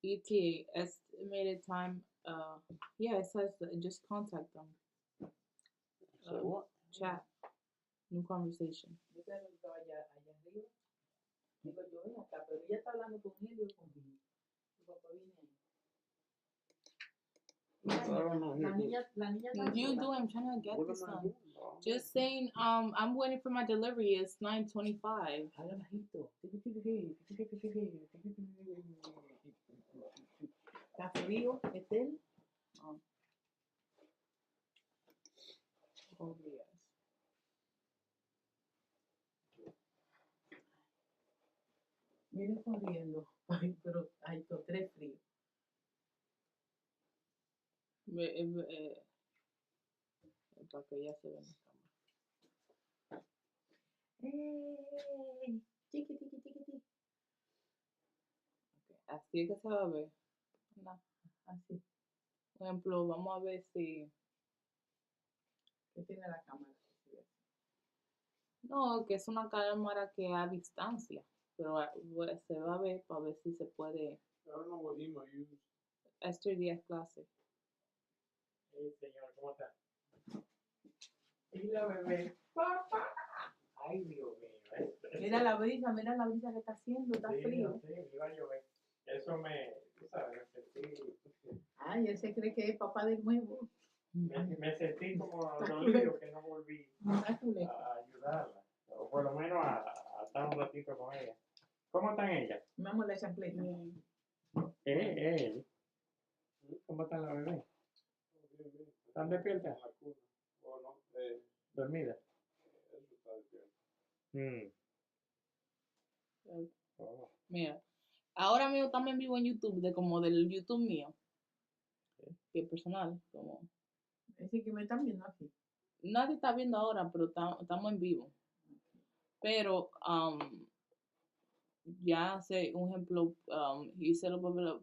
ETA estimated time. Yeah, it says just contact them. So what? Chat. New conversation. Yo creo que estaba allá arriba. Digo yo, ven acá, pero ella está hablando con él y conmigo. Tu papá viene ahí. La niña está You sola. do. I'm trying to get What this am I done. doing? Just saying. I'm waiting for my delivery. It's 9:25. Habla bajito. Está frío, Esther. Oh yes. Viene corriendo. Ay, pero hay tres fríos. Para que ya se vea en la cámara. Chiqui, chiqui, chiqui, chiqui. Okay. Así es que se va a ver. No, así. Por ejemplo, vamos a ver si. ¿Qué tiene la cámara? No, que es una cámara que a distancia. Pero se va a ver para ver si se puede. I don't know what email you use. Esther Diaz clase. Hey, señor, ¿cómo está? Y la bebé. Papá. Ay, Dios mío. Mira la brisa que está haciendo, está frío. Sí, iba a llover. Eso tú sabes, me sentí. Ay, él se cree que es papá de nuevo. Me sentí como dolido que no volví a ayudarla. O por lo menos a estar un ratito con ella. ¿Cómo están ellas? Vamos a la chancleta. ¿Cómo están las bebés? ¿Están despiertas? ¿O no? ¿Dormidas? Eso está despierto. Oh. Mira, ahora mismo estamos en vivo en YouTube, como del YouTube mío. Que es personal, como. Es decir, que me están viendo aquí. Nadie está viendo ahora, pero estamos en vivo. Pero ya sé, un ejemplo, hice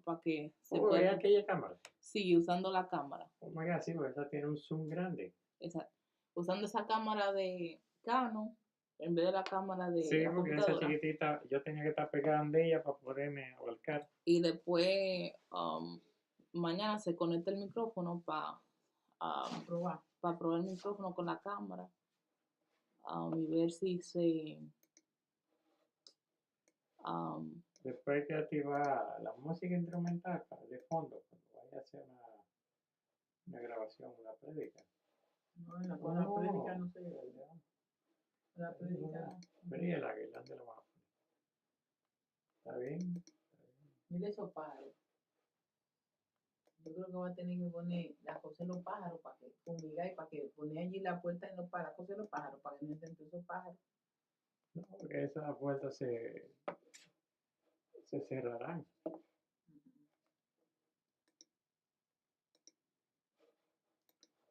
para que se pueda. ¿Es aquella cámara? Sí, usando la cámara. Oh my God, sí, porque esa tiene un zoom grande. Exacto. Usando esa cámara de Canon en vez de la cámara de sí, la porque computadora. Esa chiquitita yo tenía que estar pegada de ella para poderme abarcar. Y después mañana se conecta el micrófono para probar el micrófono con la cámara y ver si se después hay que activar la música instrumental de fondo cuando vaya a hacer una grabación, una prédica. No, la prédica no sé. La prédica. Vería la guirnalda lo va a poner. ¿Está bien? Mira esos pájaros. Yo creo que voy a tener que poner las cosas en los pájaros para que fumigar y para que poner allí la puerta en los pájaros, las cosas en los pájaros para que no entren esos pájaros. No, porque esas puertas se cerrarán.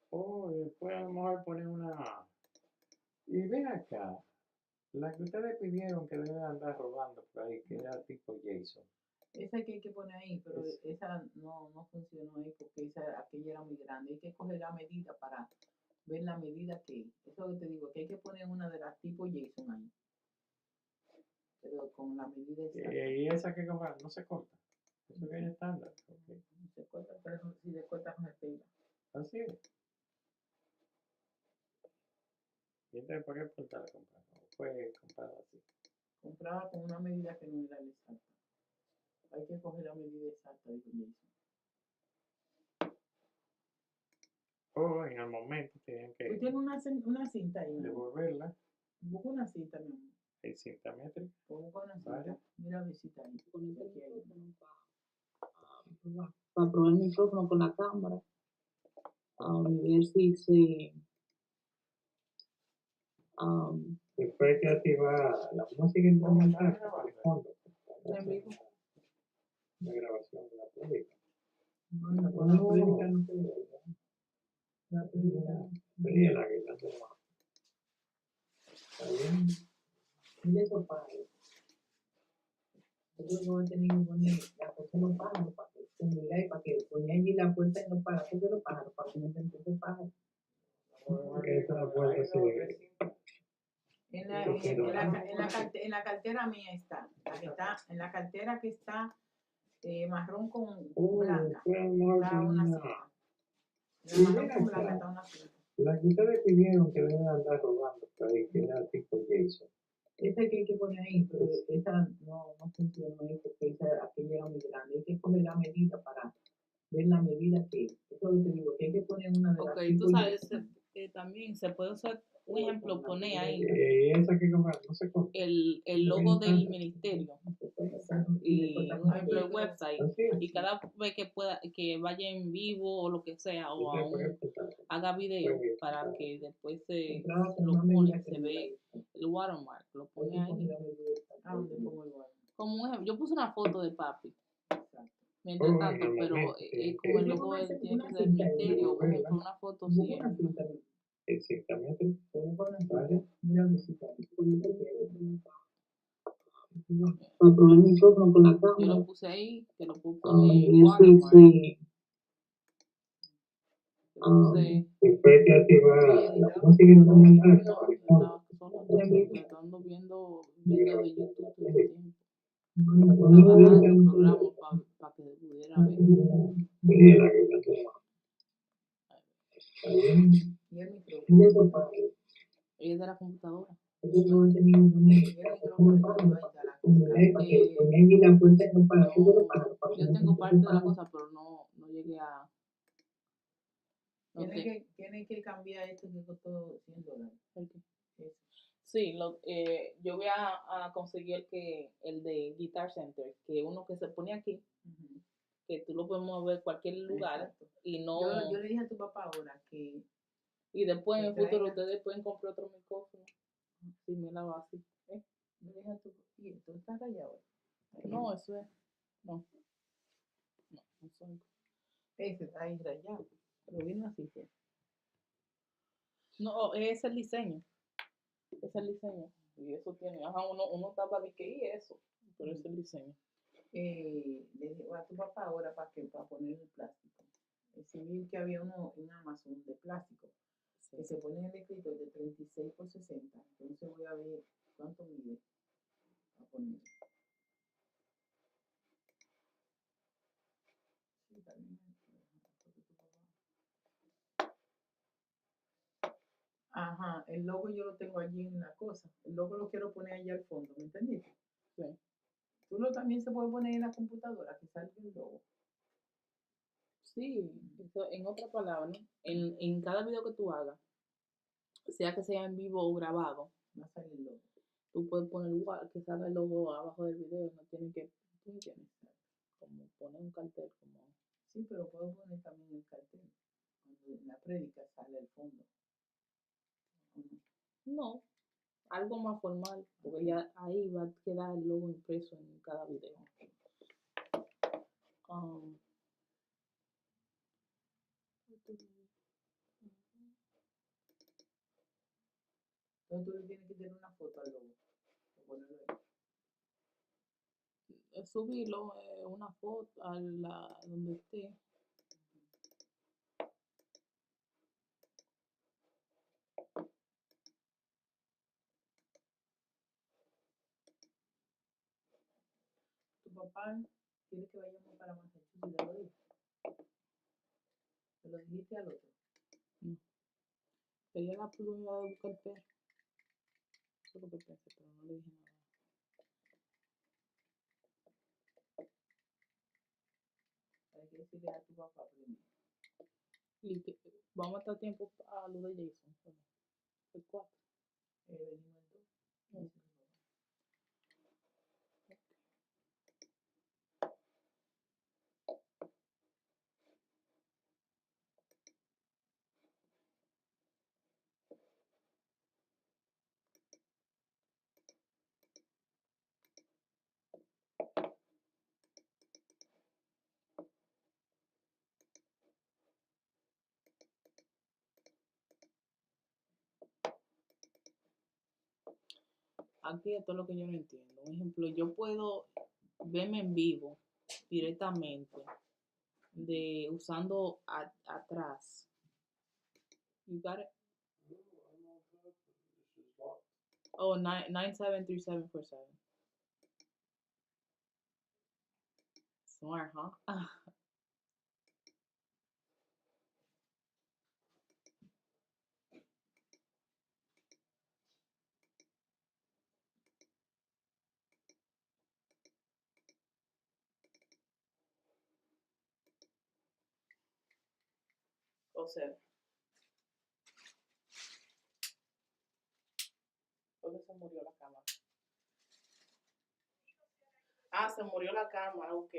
O después a lo mejor poner una. Y ven acá, la que ustedes pidieron que deben andar robando por ahí, que era tipo Jason. Esa que hay que poner ahí, pero esa no funcionó ahí porque aquella era muy grande. Hay que coger la medida para ver la medida que es. Eso que te digo, que hay que poner una de las tipo Jason ahí. Pero con la medida exacta. Y esa que comprar no se corta. Eso viene estándar. Okay. No se corta, pero si se corta no se pega. Así es. ¿Y entonces por qué punta la compraron? Fue comprada así. Comprada con una medida que no era la exacta. Hay que coger la medida exacta, dijo Jason. En el momento tienen que. Tú tienes una cinta ahí, ¿no? Devolverla. Busca una cinta, mi amor. Hay cinta métrica. Busca una cinta. Mira la visita ahí. Para probar el micrófono con la cámara. Ver si se. Después hay que activar la música instrumental de fondo. La grabación de la prédica. No, con la prédica no se ve. La prédica. Vería la guirnalda lo va a poner. ¿Está bien? Mira esos pájaros. Yo creo que voy a tener que poner la cosa en los pájaros para que mira, y para que ponía allí la puerta en los parajes de los pájaros, para que no se empiece pájaro. Esta puerta se... En la cartera mía está, la que está, en la cartera que está marrón con blanca, está una cinta. La marrón con blanca está una cinta. La que ustedes pidieron que deben andar rodando por ahí, que era tipo Jason. Esa que hay que poner ahí, pero esa no funciona ahí porque aquella era muy grande. Hay que coger la medida para ver la medida que, eso es lo que te digo, que hay que poner una de las tú sabes, también se puede usar, un ejemplo, poner ahí esa que comprar, no sé cómo. el logo del ministerio y un ejemplo el website, y cada vez que vaya en vivo o lo que sea, o aún haga video, para que después se lo pone, se ve el watermark, lo pone ahí. Como un ejemplo, yo puse una foto de papi, mientras tanto, pero como el logo tiene que ser del ministerio, por ejemplo, una foto sí. Exactamente. Yo lo puse ahí, que lo puedo poner watermark. Después que activar la música y Estaba tratando viendo videos de YouTube todo el tiempo. Estaba dando programas para que pudiera ver. Y es de la computadora. Yo tengo parte de la cosa, pero no llegué a... Tiene que cambiar esto que costó $100. Sí, yo voy a conseguir el de Guitar Center, que uno que se pone aquí, que tú lo puedes mover cualquier lugar. Exacto. Y no... Yo le dije a tu papá ahora que... Y después en el futuro ustedes pueden comprar otro micrófono. Sí, me la va así. Le dije a tu papá, ¿y esto está rayado? No, eso es... No soy. Ese está ahí rayado. Pero viene así, pues. No, es el diseño. Es el diseño. Y eso tiene, uno tapa de que y eso, pero es el diseño. Le dije a tu papá ahora para poner el plástico. Vi que había uno en Amazon de plástico, sí, que se pone en el escritorio de 36 por 60. Entonces voy a ver cuánto mide a poner. Sí, también. Ajá, el logo yo lo tengo allí en la cosa. El logo lo quiero poner allá al fondo, ¿me entendiste? Sí. Tú también se puede poner en la computadora, que salga el logo. Sí, eso, en otra palabra, ¿no? En cada video que tú hagas, sea que sea en vivo o grabado, va a salir el logo. Tú puedes poner igual que salga el logo abajo del video, no tienen que, ¿tú entiendes? Como poner un cartel, como... Sí, pero puedo poner también el cartel. Cuando en la prédica sale el fondo. No, algo más formal, porque ya ahí va a quedar el logo impreso en cada video. Entonces tú le tienes que tener una foto al logo. Ponerlo ahí. Subirlo, una foto a donde esté. Tu papá quiere que vayamos para Massachusetts, ¿te lo dije? ¿Te lo dijiste al otro? No. Quería la oportunidad de buscar el perro. Eso es lo que pensé, pero no le dije nada. Hay que decirle a tu papá primero. Y que vamos a estar tiempo a lo de Jason. El 4. Venimos el 2. Aquí esto es lo que yo no entiendo. Por ejemplo, yo puedo verme en vivo directamente de usando atrás. You got it? Oh, 973747. Smart, huh? O sea, ¿por qué se murió la cámara? Ah, se murió la cámara, ok.